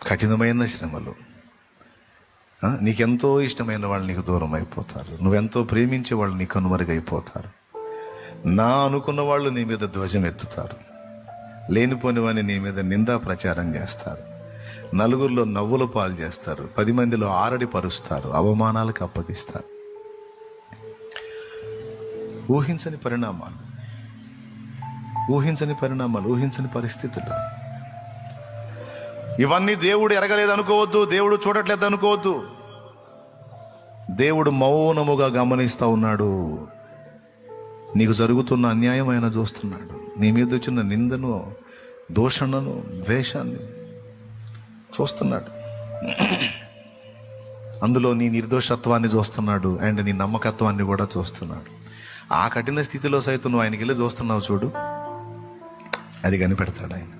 కఠినమైన శ్రమలు. నీకెంతో ఇష్టమైన వాళ్ళు నీకు దూరం అయిపోతారు. నువ్వెంతో ప్రేమించే వాళ్ళు నీకు కనుమరుగైపోతారు. నా అనుకున్న వాళ్ళు నీ మీద ధ్వజం ఎత్తుతారు. లేనిపోని వాని నీ మీద నిందా ప్రచారం చేస్తారు. నలుగురిలో నవ్వుల పాలు చేస్తారు. 10 మందిలో ఆరడి పరుస్తారు. అవమానాలకు అప్పగిస్తారు. ఊహించని పరిణామాలు, ఊహించని పరిస్థితులు. ఇవన్నీ దేవుడు ఎరగలేదు అనుకోవద్దు, దేవుడు చూడట్లేదు అనుకోవద్దు. దేవుడు మౌనముగా గమనిస్తూ ఉన్నాడు. నీకు జరుగుతున్న అన్యాయం ఆయన చూస్తున్నాడు. నీ మీద వచ్చిన నిందను, దూషణను, ద్వేషాన్ని చూస్తున్నాడు. అందులో నీ నిర్దోషత్వాన్ని చూస్తున్నాడు అండ్ నీ నమ్మకత్వాన్ని కూడా చూస్తున్నాడు. ఆ కఠిన స్థితిలో సైతం నువ్వు ఆయనకి వెళ్ళి చూస్తున్నావు చూడు, అది కనిపెడతాడు ఆయన.